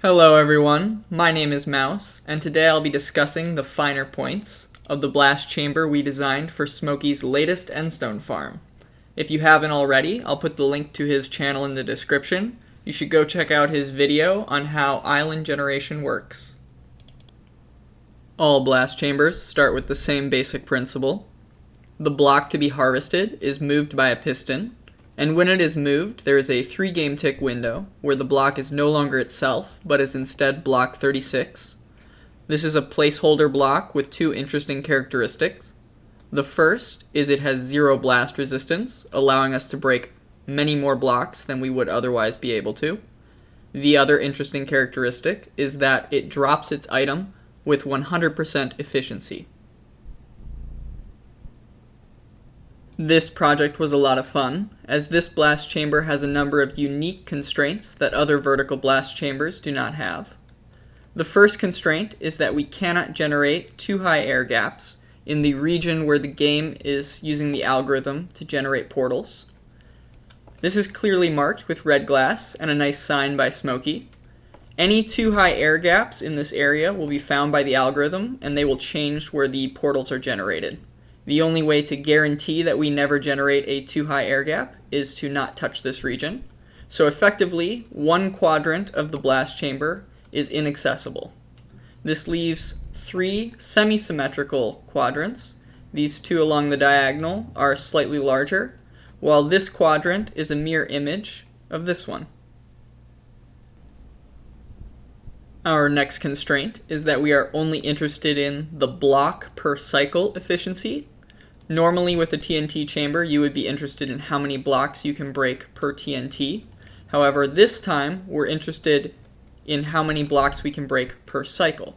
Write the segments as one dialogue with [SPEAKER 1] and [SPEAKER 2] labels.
[SPEAKER 1] Hello everyone, my name is Mouse, and today I'll be discussing the finer points of the blast chamber we designed for Smokey's latest endstone farm. If you haven't already, I'll put the link to his channel in the description. You should go check out his video on how island generation works. All blast chambers start with the same basic principle. The block to be harvested is moved by a piston, and when it is moved, there is a 3 game tick window where the block is no longer itself, but is instead block 36. This is a placeholder block with 2 interesting characteristics. The first is it has 0 blast resistance, allowing us to break many more blocks than we would otherwise be able to. The other interesting characteristic is that it drops its item with 100% efficiency. This project was a lot of fun, as this blast chamber has a number of unique constraints that other vertical blast chambers do not have. The first constraint is that we cannot generate too high air gaps in the region where the game is using the algorithm to generate portals. This is clearly marked with red glass and a nice sign by Smokey. Any too high air gaps in this area will be found by the algorithm, and they will change where the portals are generated. The only way to guarantee that we never generate a too high air gap is to not touch this region. So effectively, 1 quadrant of the blast chamber is inaccessible. This leaves 3 semi-symmetrical quadrants. These 2 along the diagonal are slightly larger, while this quadrant is a mirror image of this one. Our next constraint is that we are only interested in the block per cycle efficiency. Normally with a TNT chamber, you would be interested in how many blocks you can break per TNT. However, this time we're interested in how many blocks we can break per cycle.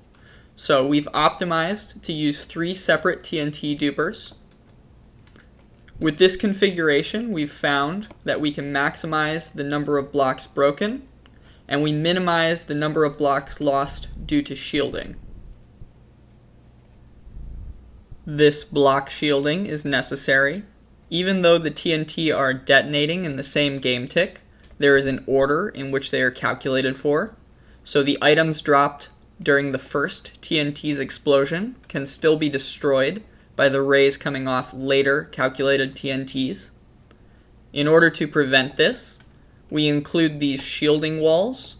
[SPEAKER 1] So we've optimized to use 3 separate TNT dupers. With this configuration, we've found that we can maximize the number of blocks broken, and we minimize the number of blocks lost due to shielding. This block shielding is necessary. Even though the TNT are detonating in the same game tick, there is an order in which they are calculated for. So the items dropped during the first TNT's explosion can still be destroyed by the rays coming off later calculated TNTs. In order to prevent this, we include these shielding walls.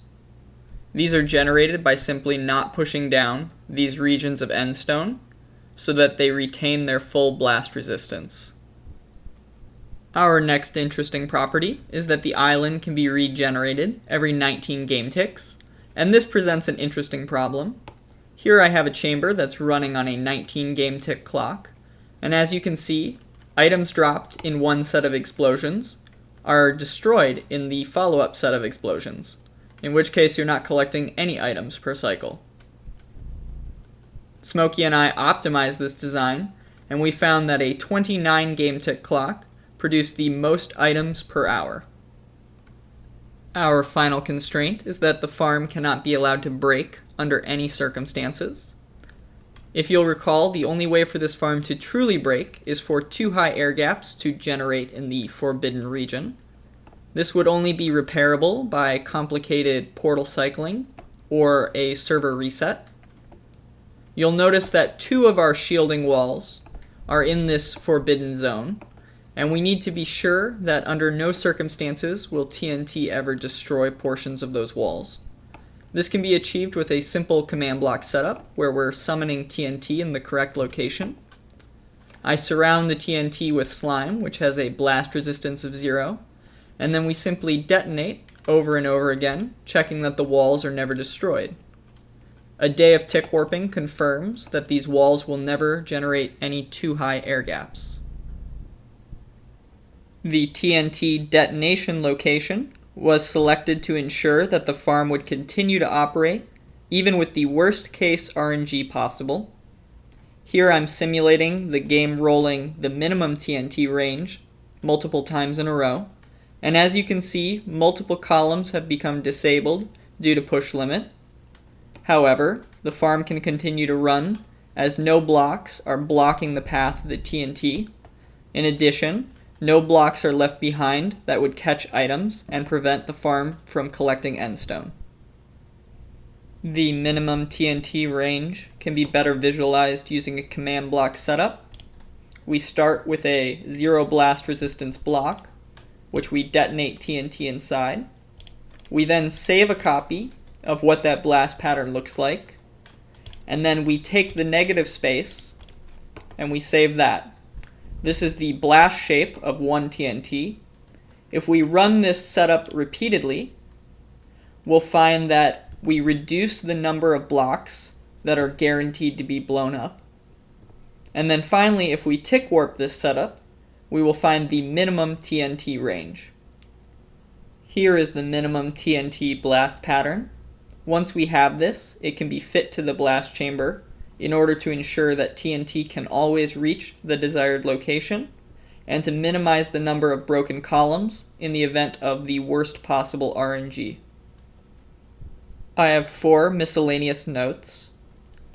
[SPEAKER 1] These are generated by simply not pushing down these regions of endstone so that they retain their full blast resistance. Our next interesting property is that the island can be regenerated every 19 game ticks, and this presents an interesting problem. Here I have a chamber that's running on a 19 game tick clock, and as you can see, items dropped in one set of explosions are destroyed in the follow-up set of explosions, in which case you're not collecting any items per cycle. Smokey and I optimized this design, and we found that a 29 game tick clock produced the most items per hour. Our final constraint is that the farm cannot be allowed to break under any circumstances. If you'll recall, the only way for this farm to truly break is for 2 high air gaps to generate in the forbidden region. This would only be repairable by complicated portal cycling or a server reset. You'll notice that 2 of our shielding walls are in this forbidden zone, and we need to be sure that under no circumstances will TNT ever destroy portions of those walls. This can be achieved with a simple command block setup where we're summoning TNT in the correct location. I surround the TNT with slime, which has a blast resistance of 0, and then we simply detonate over and over again, checking that the walls are never destroyed. A day of tick warping confirms that these walls will never generate any too high air gaps. The TNT detonation location was selected to ensure that the farm would continue to operate, even with the worst case RNG possible. Here I'm simulating the game rolling the minimum TNT range multiple times in a row, and as you can see, multiple columns have become disabled due to push limit. However, the farm can continue to run as no blocks are blocking the path of the TNT. In addition, no blocks are left behind that would catch items and prevent the farm from collecting endstone. The minimum TNT range can be better visualized using a command block setup. We start with a 0 blast resistance block, which we detonate TNT inside. We then save a copy of what that blast pattern looks like, and then we take the negative space and we save that. This is the blast shape of 1 TNT. If we run this setup repeatedly, we'll find that we reduce the number of blocks that are guaranteed to be blown up. And then finally, if we tick warp this setup, we will find the minimum TNT range. Here is the minimum TNT blast pattern. Once we have this, it can be fit to the blast chamber in order to ensure that TNT can always reach the desired location, and to minimize the number of broken columns in the event of the worst possible RNG. I have 4 miscellaneous notes.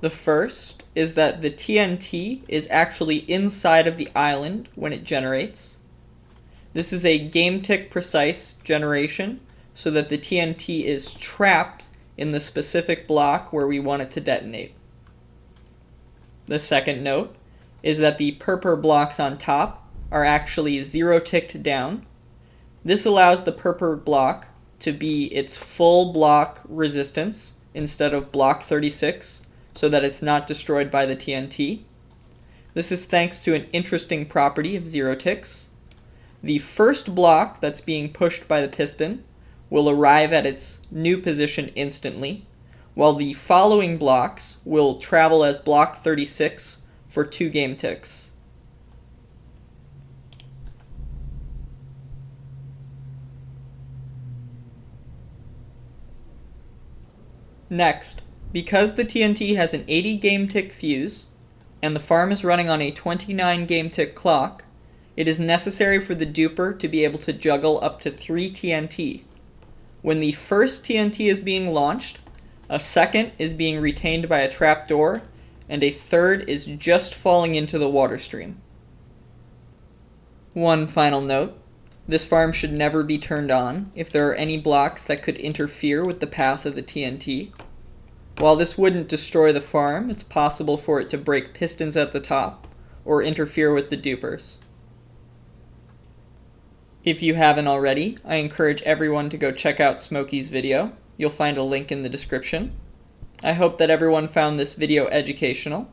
[SPEAKER 1] The first is that the TNT is actually inside of the island when it generates. This is a game tick precise generation, so that the TNT is trapped in the specific block where we want it to detonate. The second note is that the purple blocks on top are actually 0 ticked down. This allows the purple block to be its full block resistance instead of block 36, so that it's not destroyed by the TNT. This is thanks to an interesting property of 0 ticks. The first block that's being pushed by the piston will arrive at its new position instantly, while the following blocks will travel as block 36 for 2 game ticks. Next, because the TNT has an 80 game tick fuse, and the farm is running on a 29 game tick clock, it is necessary for the duper to be able to juggle up to 3 TNT. When the first TNT is being launched, a second is being retained by a trapdoor, and a third is just falling into the water stream. One final note, this farm should never be turned on if there are any blocks that could interfere with the path of the TNT. While this wouldn't destroy the farm, it's possible for it to break pistons at the top or interfere with the dupers. If you haven't already, I encourage everyone to go check out Smokey's video. You'll find a link in the description. I hope that everyone found this video educational.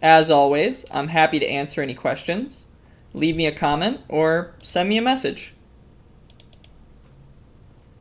[SPEAKER 1] As always, I'm happy to answer any questions. Leave me a comment or send me a message.